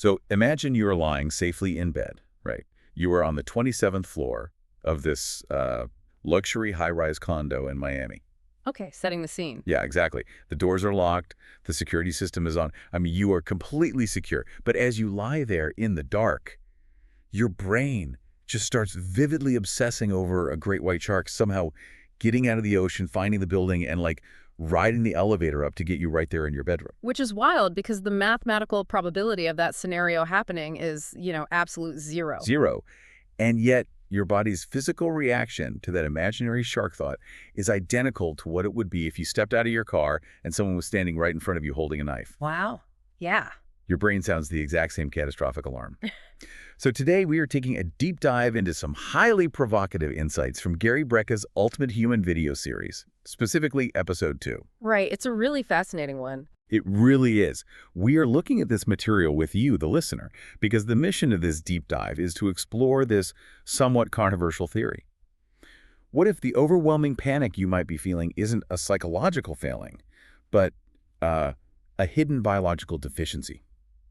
So imagine you are lying safely in bed, right? You are on the 27th floor of this luxury high-rise condo in Miami. Okay, setting the scene. Yeah, exactly. The doors are locked. The security system is on. I mean, you are completely secure. But as you lie there in the dark, your brain just starts vividly obsessing over a great white shark somehow getting out of the ocean, finding the building, and like riding the elevator up to get you right there in your bedroom. Which is wild because the mathematical probability of that scenario happening is, absolute zero. Zero. And yet, your body's physical reaction to that imaginary shark thought is identical to what it would be if you stepped out of your car and someone was standing right in front of you holding a knife. Wow. Yeah. Your brain sounds the exact same catastrophic alarm. So today we are taking a deep dive into some highly provocative insights from Gary Brecka's Ultimate Human video series, specifically Episode 2. Right. It's a really fascinating one. It really is. We are looking at this material with you, the listener, because the mission of this deep dive is to explore this somewhat controversial theory. What if the overwhelming panic you might be feeling isn't a psychological failing, but a hidden biological deficiency?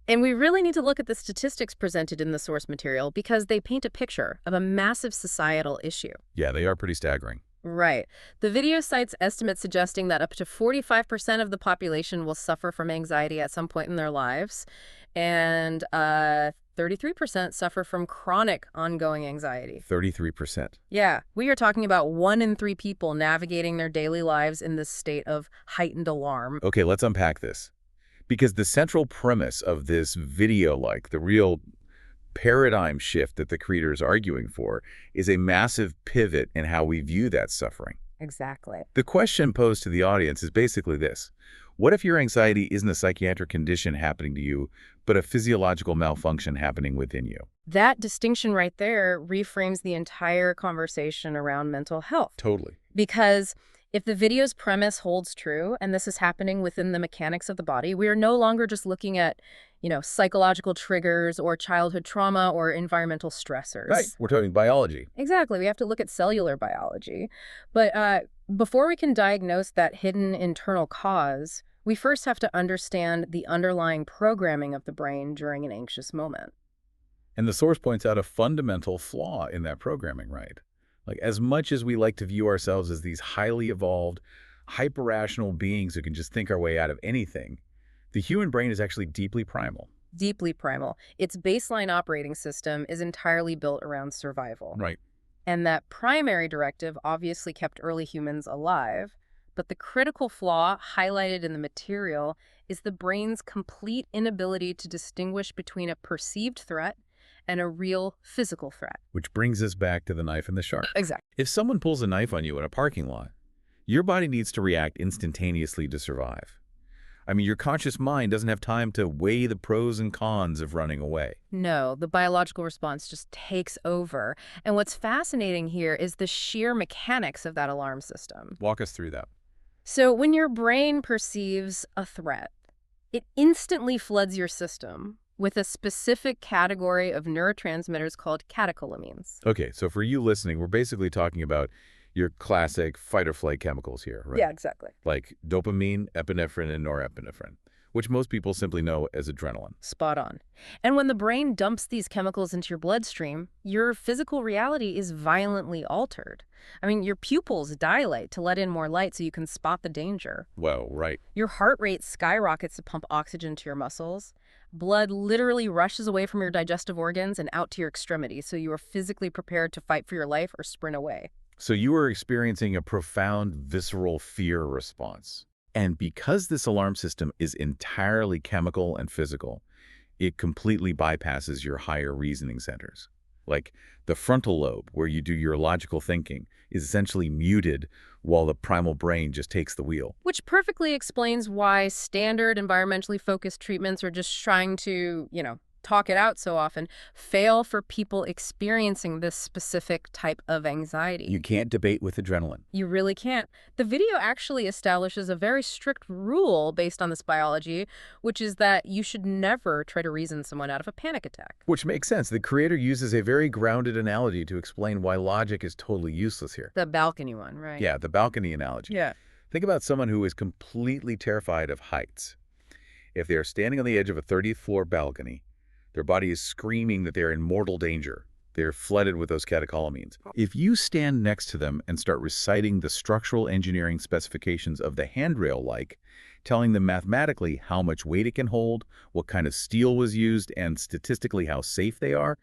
And we really need to look at the statistics presented in the source material because they paint a picture of a massive societal issue. Yeah, they are pretty staggering. Right. The video cites estimates suggesting that up to 45% of the population will suffer from anxiety at some point in their lives, and 33% suffer from chronic ongoing anxiety. 33%. Yeah, we are talking about 1 in 3 people navigating their daily lives in this state of heightened alarm. Okay, let's unpack this. Because the central premise of this video, like the real paradigm shift that the creator is arguing for, is a massive pivot in how we view that suffering. Exactly. The question posed to the audience is basically this. What if your anxiety isn't a psychiatric condition happening to you, but a physiological malfunction happening within you? That distinction right there reframes the entire conversation around mental health. Totally. Because if the video's premise holds true, and this is happening within the mechanics of the body, we are no longer just looking at, psychological triggers or childhood trauma or environmental stressors. Right. We're talking biology. Exactly. We have to look at cellular biology. But before we can diagnose that hidden internal cause, we first have to understand the underlying programming of the brain during an anxious moment. And the source points out a fundamental flaw in that programming, right? Like, as much as we like to view ourselves as these highly evolved, hyper-rational beings who can just think our way out of anything, the human brain is actually deeply primal. Deeply primal. Its baseline operating system is entirely built around survival. Right. And that primary directive obviously kept early humans alive. But the critical flaw highlighted in the material is the brain's complete inability to distinguish between a perceived threat and a real physical threat. Which brings us back to the knife and the shark. Exactly. If someone pulls a knife on you in a parking lot, your body needs to react instantaneously to survive. I mean, your conscious mind doesn't have time to weigh the pros and cons of running away. No, the biological response just takes over. And what's fascinating here is the sheer mechanics of that alarm system. Walk us through that. So when your brain perceives a threat, it instantly floods your system with a specific category of neurotransmitters called catecholamines. Okay, so for you listening, we're basically talking about your classic fight-or-flight chemicals here, right? Yeah, exactly. Like dopamine, epinephrine, and norepinephrine, which most people simply know as adrenaline. Spot on. And when the brain dumps these chemicals into your bloodstream, your physical reality is violently altered. I mean, your pupils dilate to let in more light so you can spot the danger. Well, right. Your heart rate skyrockets to pump oxygen to your muscles. Blood literally rushes away from your digestive organs and out to your extremities, so you are physically prepared to fight for your life or sprint away. So you are experiencing a profound visceral fear response. And because this alarm system is entirely chemical and physical, it completely bypasses your higher reasoning centers. Like the frontal lobe, where you do your logical thinking, is essentially muted while the primal brain just takes the wheel. Which perfectly explains why standard environmentally focused treatments are just trying to, talk it out so often, fail for people experiencing this specific type of anxiety. You can't debate with adrenaline. You really can't. The video actually establishes a very strict rule based on this biology, which is that you should never try to reason someone out of a panic attack. Which makes sense. The creator uses a very grounded analogy to explain why logic is totally useless here. The balcony one, right? Yeah, the balcony analogy. Yeah. Think about someone who is completely terrified of heights. If they are standing on the edge of a 30th floor balcony, Their body is screaming that they're in mortal danger. They're flooded with those catecholamines. If you stand next to them and start reciting the structural engineering specifications of the handrail, like telling them mathematically how much weight it can hold, what kind of steel was used, and statistically how safe they are,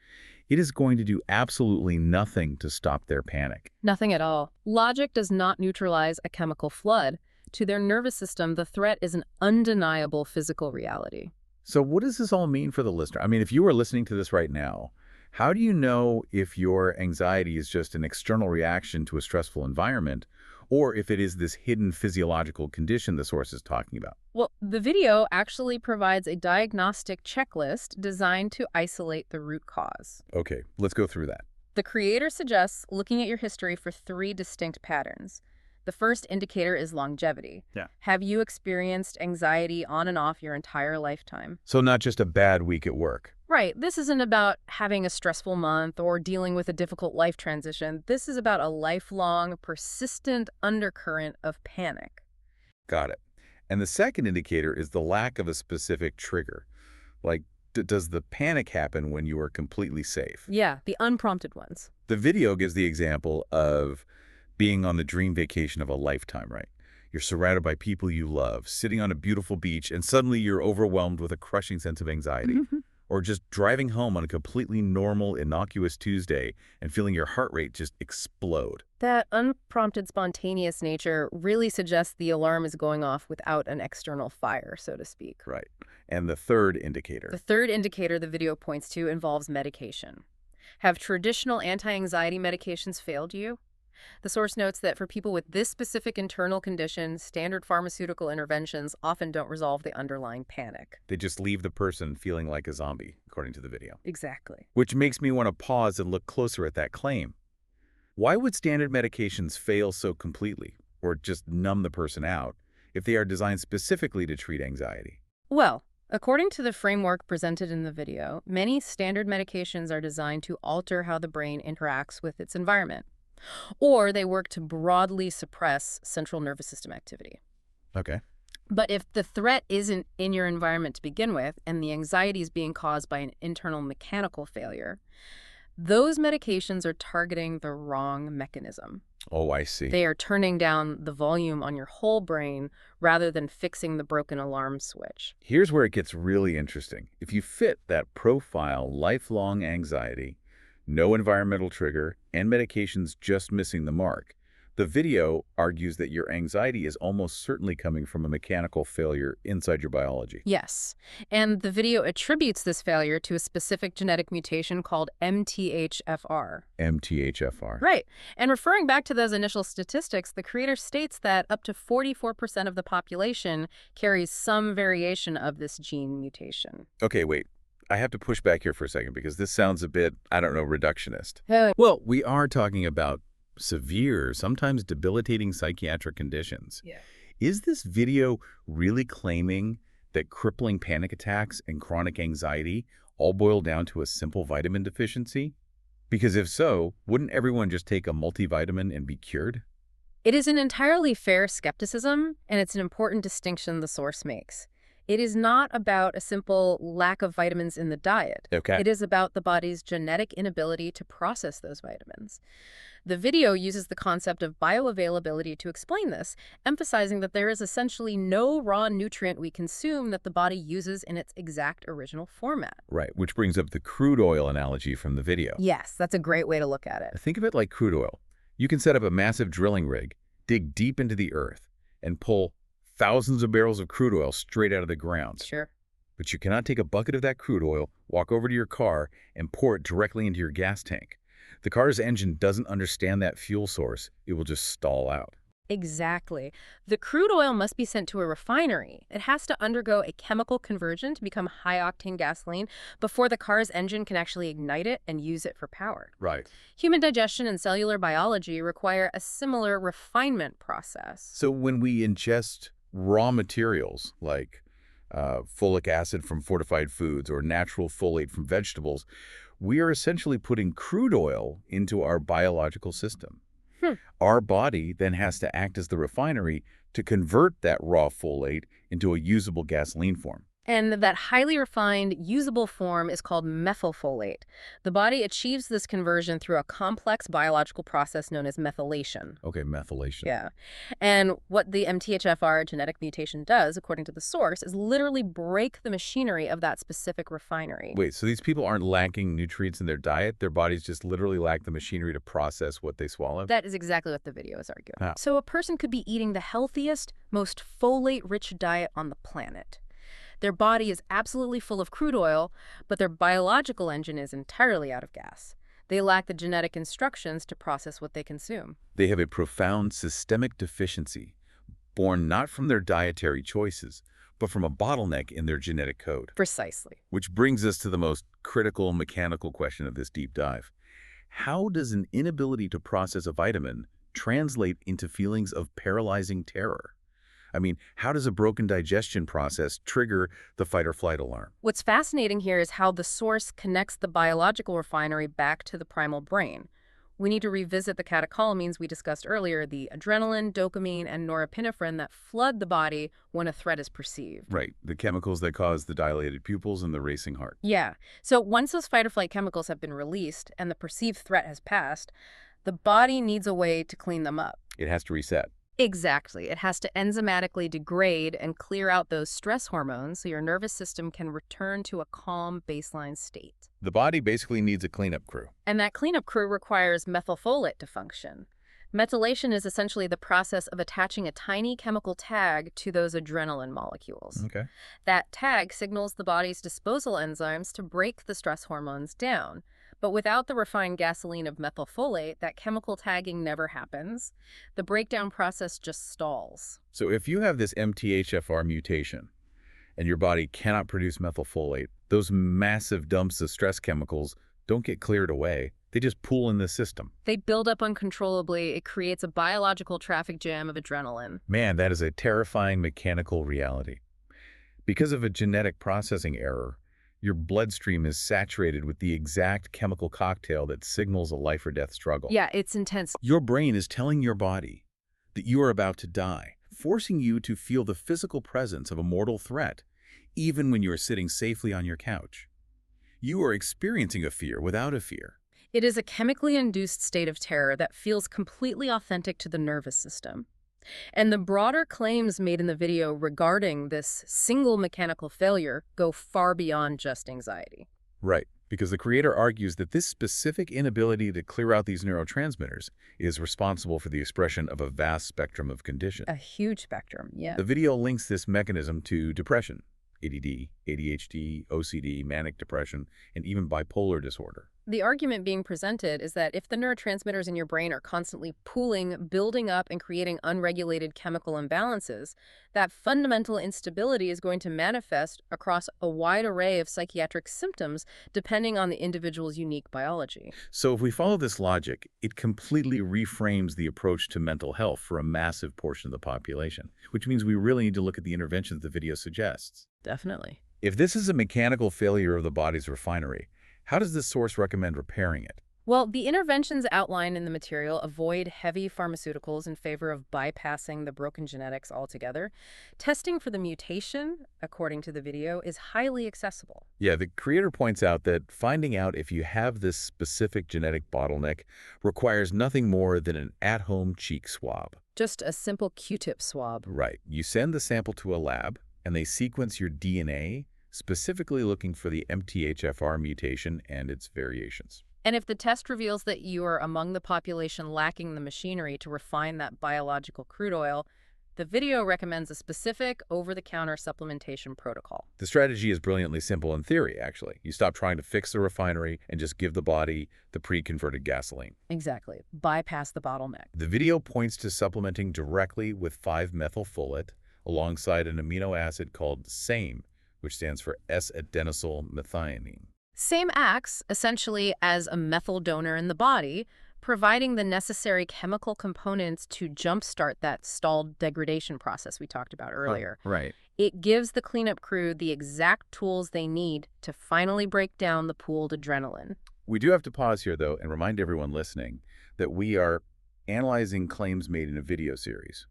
it is going to do absolutely nothing to stop their panic. Nothing at all. Logic does not neutralize a chemical flood. To their nervous system, the threat is an undeniable physical reality. So what does this all mean for the listener? I mean, if you were listening to this right now, how do you know if your anxiety is just an external reaction to a stressful environment, or if it is this hidden physiological condition the source is talking about? Well, the video actually provides a diagnostic checklist designed to isolate the root cause. Okay, let's go through that. The creator suggests looking at your history for 3 distinct patterns. The first indicator is longevity. Yeah. Have you experienced anxiety on and off your entire lifetime? So not just a bad week at work. Right. This isn't about having a stressful month or dealing with a difficult life transition. This is about a lifelong, persistent undercurrent of panic. Got it. And the second indicator is the lack of a specific trigger. Like, does the panic happen when you are completely safe? Yeah, the unprompted ones. The video gives the example of being on the dream vacation of a lifetime, right? You're surrounded by people you love, sitting on a beautiful beach, and suddenly you're overwhelmed with a crushing sense of anxiety. Or just driving home on a completely normal, innocuous Tuesday and feeling your heart rate just explode. That unprompted, spontaneous nature really suggests the alarm is going off without an external fire, so to speak. Right. And the third indicator. The third indicator the video points to involves medication. Have traditional anti-anxiety medications failed you? The source notes that for people with this specific internal condition, standard pharmaceutical interventions often don't resolve the underlying panic. They just leave the person feeling like a zombie, according to the video. Exactly. Which makes me want to pause and look closer at that claim. Why would standard medications fail so completely, or just numb the person out, if they are designed specifically to treat anxiety? Well, according to the framework presented in the video, many standard medications are designed to alter how the brain interacts with its environment, or they work to broadly suppress central nervous system activity. Okay. But if the threat isn't in your environment to begin with, and the anxiety is being caused by an internal mechanical failure, those medications are targeting the wrong mechanism. Oh, I see. They are turning down the volume on your whole brain rather than fixing the broken alarm switch. Here's where it gets really interesting. If you fit that profile, lifelong anxiety, no environmental trigger, and medications just missing the mark, the video argues that your anxiety is almost certainly coming from a mechanical failure inside your biology. Yes, and the video attributes this failure to a specific genetic mutation called MTHFR. MTHFR. Right, and referring back to those initial statistics, the creator states that up to 44% of the population carries some variation of this gene mutation. Okay, wait. I have to push back here for a second because this sounds a bit, I don't know, reductionist. Oh. Well, we are talking about severe, sometimes debilitating psychiatric conditions. Yeah. Is this video really claiming that crippling panic attacks and chronic anxiety all boil down to a simple vitamin deficiency? Because if so, wouldn't everyone just take a multivitamin and be cured? It is an entirely fair skepticism, and it's an important distinction the source makes. It is not about a simple lack of vitamins in the diet. Okay. It is about the body's genetic inability to process those vitamins. The video uses the concept of bioavailability to explain this, emphasizing that there is essentially no raw nutrient we consume that the body uses in its exact original format. Right, which brings up the crude oil analogy from the video. Yes, that's a great way to look at it. Think of it like crude oil. You can set up a massive drilling rig, dig deep into the earth, and pull thousands of barrels of crude oil straight out of the ground. Sure. But you cannot take a bucket of that crude oil, walk over to your car, and pour it directly into your gas tank. The car's engine doesn't understand that fuel source. It will just stall out. Exactly. The crude oil must be sent to a refinery. It has to undergo a chemical conversion to become high-octane gasoline before the car's engine can actually ignite it and use it for power. Right. Human digestion and cellular biology require a similar refinement process. So when we ingest raw materials like folic acid from fortified foods or natural folate from vegetables, we are essentially putting crude oil into our biological system. Our body then has to act as the refinery to convert that raw folate into a usable gasoline form. And that highly refined, usable form is called methylfolate. The body achieves this conversion through a complex biological process known as methylation. Okay, methylation. Yeah. And what the MTHFR genetic mutation does, according to the source, is literally break the machinery of that specific refinery. Wait, so these people aren't lacking nutrients in their diet? Their bodies just literally lack the machinery to process what they swallow? That is exactly what the video is arguing. How? So a person could be eating the healthiest, most folate-rich diet on the planet. Their body is absolutely full of crude oil, but their biological engine is entirely out of gas. They lack the genetic instructions to process what they consume. They have a profound systemic deficiency, born not from their dietary choices, but from a bottleneck in their genetic code. Precisely. Which brings us to the most critical mechanical question of this deep dive. How does an inability to process a vitamin translate into feelings of paralyzing terror? I mean, how does a broken digestion process trigger the fight-or-flight alarm? What's fascinating here is how the source connects the biological refinery back to the primal brain. We need to revisit the catecholamines we discussed earlier, the adrenaline, dopamine, and norepinephrine that flood the body when a threat is perceived. Right, the chemicals that cause the dilated pupils and the racing heart. Yeah. So once those fight-or-flight chemicals have been released and the perceived threat has passed, the body needs a way to clean them up. It has to reset. Exactly. It has to enzymatically degrade and clear out those stress hormones so your nervous system can return to a calm baseline state. The body basically needs a cleanup crew. And that cleanup crew requires methylfolate to function. Methylation is essentially the process of attaching a tiny chemical tag to those adrenaline molecules. Okay. That tag signals the body's disposal enzymes to break the stress hormones down. But without the refined gasoline of methylfolate, that chemical tagging never happens. The breakdown process just stalls. So if you have this MTHFR mutation and your body cannot produce methylfolate, those massive dumps of stress chemicals don't get cleared away. They just pool in the system. They build up uncontrollably. It creates a biological traffic jam of adrenaline. Man, that is a terrifying mechanical reality. Because of a genetic processing error, your bloodstream is saturated with the exact chemical cocktail that signals a life or death struggle. Yeah, it's intense. Your brain is telling your body that you are about to die, forcing you to feel the physical presence of a mortal threat, even when you are sitting safely on your couch. You are experiencing a fear without a fear. It is a chemically induced state of terror that feels completely authentic to the nervous system. And the broader claims made in the video regarding this single mechanical failure go far beyond just anxiety. Right, because the creator argues that this specific inability to clear out these neurotransmitters is responsible for the expression of a vast spectrum of conditions. A huge spectrum, yeah. The video links this mechanism to depression, ADD, ADHD, OCD, manic depression, and even bipolar disorder. The argument being presented is that if the neurotransmitters in your brain are constantly pooling, building up, and creating unregulated chemical imbalances, that fundamental instability is going to manifest across a wide array of psychiatric symptoms depending on the individual's unique biology. So if we follow this logic, it completely reframes the approach to mental health for a massive portion of the population, which means we really need to look at the interventions the video suggests. Definitely. If this is a mechanical failure of the body's refinery, how does this source recommend repairing it? Well, the interventions outlined in the material avoid heavy pharmaceuticals in favor of bypassing the broken genetics altogether. Testing for the mutation, according to the video, is highly accessible. Yeah, the creator points out that finding out if you have this specific genetic bottleneck requires nothing more than an at-home cheek swab. Just a simple Q-tip swab. Right. You send the sample to a lab, and they sequence your DNA, specifically looking for the MTHFR mutation and its variations. And if the test reveals that you are among the population lacking the machinery to refine that biological crude oil, the video recommends a specific over-the-counter supplementation protocol. The strategy is brilliantly simple in theory, actually. You stop trying to fix the refinery and just give the body the pre-converted gasoline. Exactly. Bypass the bottleneck. The video points to supplementing directly with 5-methylfolate alongside an amino acid called SAME, which stands for S-adenosyl methionine. SAME acts essentially as a methyl donor in the body, providing the necessary chemical components to jumpstart that stalled degradation process we talked about earlier. Right. It gives the cleanup crew the exact tools they need to finally break down the pooled adrenaline. We do have to pause here, though, and remind everyone listening that we are analyzing claims made in a video series.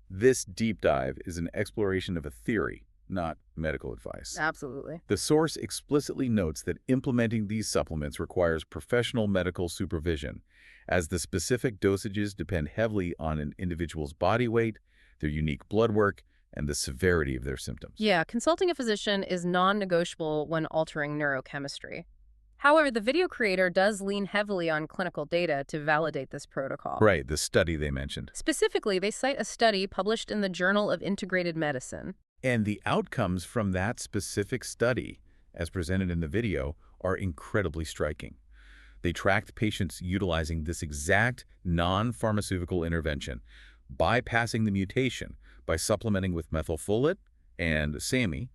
This deep dive is an exploration of a theory, not medical advice. Absolutely. The source explicitly notes that implementing these supplements requires professional medical supervision, as the specific dosages depend heavily on an individual's body weight, their unique blood work, and the severity of their symptoms. Yeah, consulting a physician is non-negotiable when altering neurochemistry. However, the video creator does lean heavily on clinical data to validate this protocol. Right, the study they mentioned. Specifically, they cite a study published in the Journal of Integrated Medicine. And the outcomes from that specific study, as presented in the video, are incredibly striking. They tracked patients utilizing this exact non-pharmaceutical intervention, bypassing the mutation by supplementing with methylfolate and SAMe,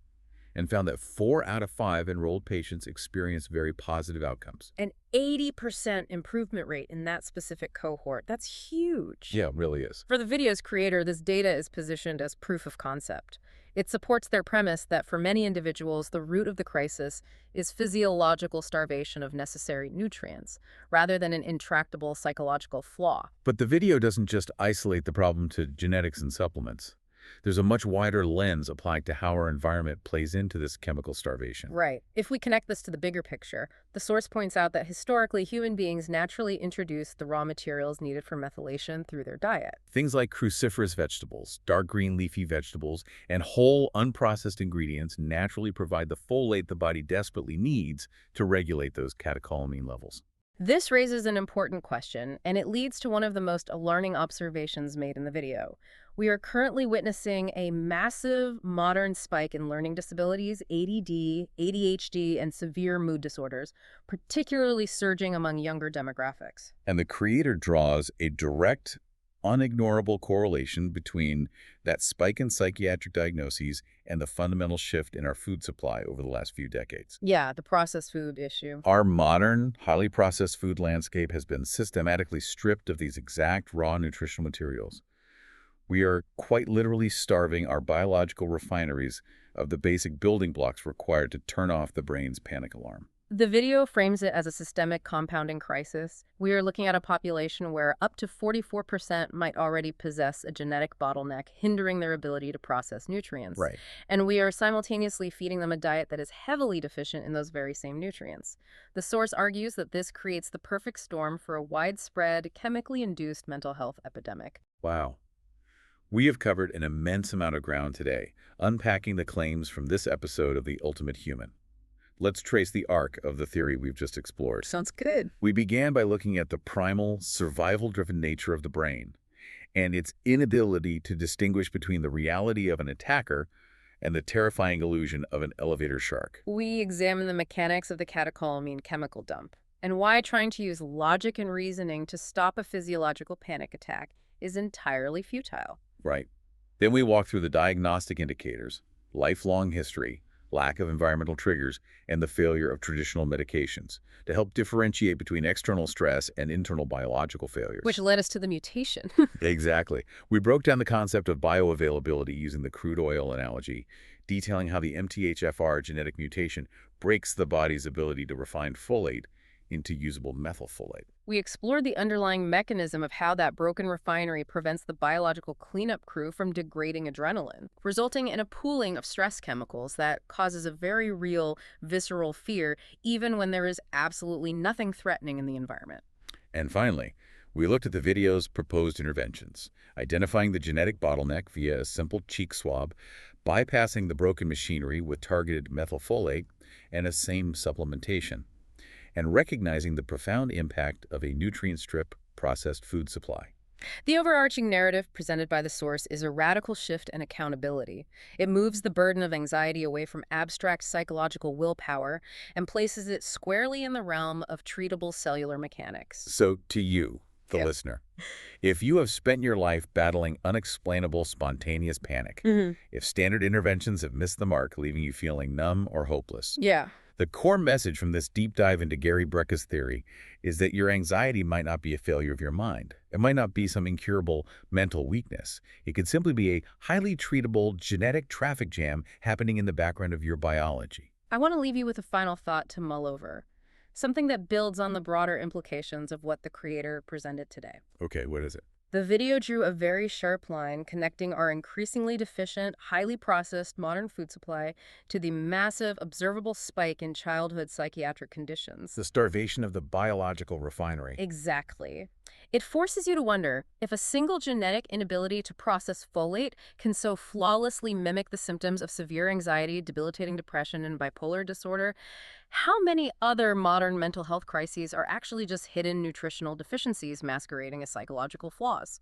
and found that 4 out of 5 enrolled patients experienced very positive outcomes. An 80% improvement rate in that specific cohort. That's huge. Yeah, it really is. For the video's creator, this data is positioned as proof of concept. It supports their premise that for many individuals, the root of the crisis is physiological starvation of necessary nutrients, rather than an intractable psychological flaw. But the video doesn't just isolate the problem to genetics and supplements. There's a much wider lens applied to how our environment plays into this chemical starvation. Right. If we connect this to the bigger picture, the source points out that historically human beings naturally introduced the raw materials needed for methylation through their diet. Things like cruciferous vegetables, dark green leafy vegetables, and whole unprocessed ingredients naturally provide the folate the body desperately needs to regulate those catecholamine levels. This raises an important question, and it leads to one of the most alarming observations made in the video. We are currently witnessing a massive modern spike in learning disabilities, ADD, ADHD, and severe mood disorders, particularly surging among younger demographics. And the creator draws a direct, unignorable correlation between that spike in psychiatric diagnoses and the fundamental shift in our food supply over the last few decades. Yeah, the processed food issue. Our modern, highly processed food landscape has been systematically stripped of these exact raw nutritional materials. We are quite literally starving our biological refineries of the basic building blocks required to turn off the brain's panic alarm. The video frames it as a systemic compounding crisis. We are looking at a population where up to 44% might already possess a genetic bottleneck, hindering their ability to process nutrients. Right. And we are simultaneously feeding them a diet that is heavily deficient in those very same nutrients. The source argues that this creates the perfect storm for a widespread, chemically induced mental health epidemic. Wow. We have covered an immense amount of ground today, unpacking the claims from this episode of The Ultimate Human. Let's trace the arc of the theory we've just explored. Sounds good. We began by looking at the primal, survival-driven nature of the brain and its inability to distinguish between the reality of an attacker and the terrifying illusion of an elevator shark. We examine the mechanics of the catecholamine chemical dump and why trying to use logic and reasoning to stop a physiological panic attack is entirely futile. Right. Then we walk through the diagnostic indicators, lifelong history, lack of environmental triggers, and the failure of traditional medications to help differentiate between external stress and internal biological failures. Which led us to the mutation. Exactly. We broke down the concept of bioavailability using the crude oil analogy, detailing how the MTHFR genetic mutation breaks the body's ability to refine folate into usable methylfolate. We explored the underlying mechanism of how that broken refinery prevents the biological cleanup crew from degrading adrenaline, resulting in a pooling of stress chemicals that causes a very real, visceral fear, even when there is absolutely nothing threatening in the environment. And finally, we looked at the video's proposed interventions, identifying the genetic bottleneck via a simple cheek swab, bypassing the broken machinery with targeted methylfolate and a SAMe supplementation, and recognizing the profound impact of a nutrient-strip processed food supply. The overarching narrative presented by the source is a radical shift in accountability. It moves the burden of anxiety away from abstract psychological willpower and places it squarely in the realm of treatable cellular mechanics. So to you, the Yep. listener, if you have spent your life battling unexplainable spontaneous panic, if standard interventions have missed the mark, leaving you feeling numb or hopeless, Yeah. the core message from this deep dive into Gary Brecka's theory is that your anxiety might not be a failure of your mind. It might not be some incurable mental weakness. It could simply be a highly treatable genetic traffic jam happening in the background of your biology. I want to leave you with a final thought to mull over, something that builds on the broader implications of what the creator presented today. Okay, what is it? The video drew a very sharp line connecting our increasingly deficient, highly processed modern food supply to the massive observable spike in childhood psychiatric conditions. The starvation of the biological refinery. Exactly. It forces you to wonder if a single genetic inability to process folate can so flawlessly mimic the symptoms of severe anxiety, debilitating depression, and bipolar disorder. How many other modern mental health crises are actually just hidden nutritional deficiencies masquerading as psychological flaws?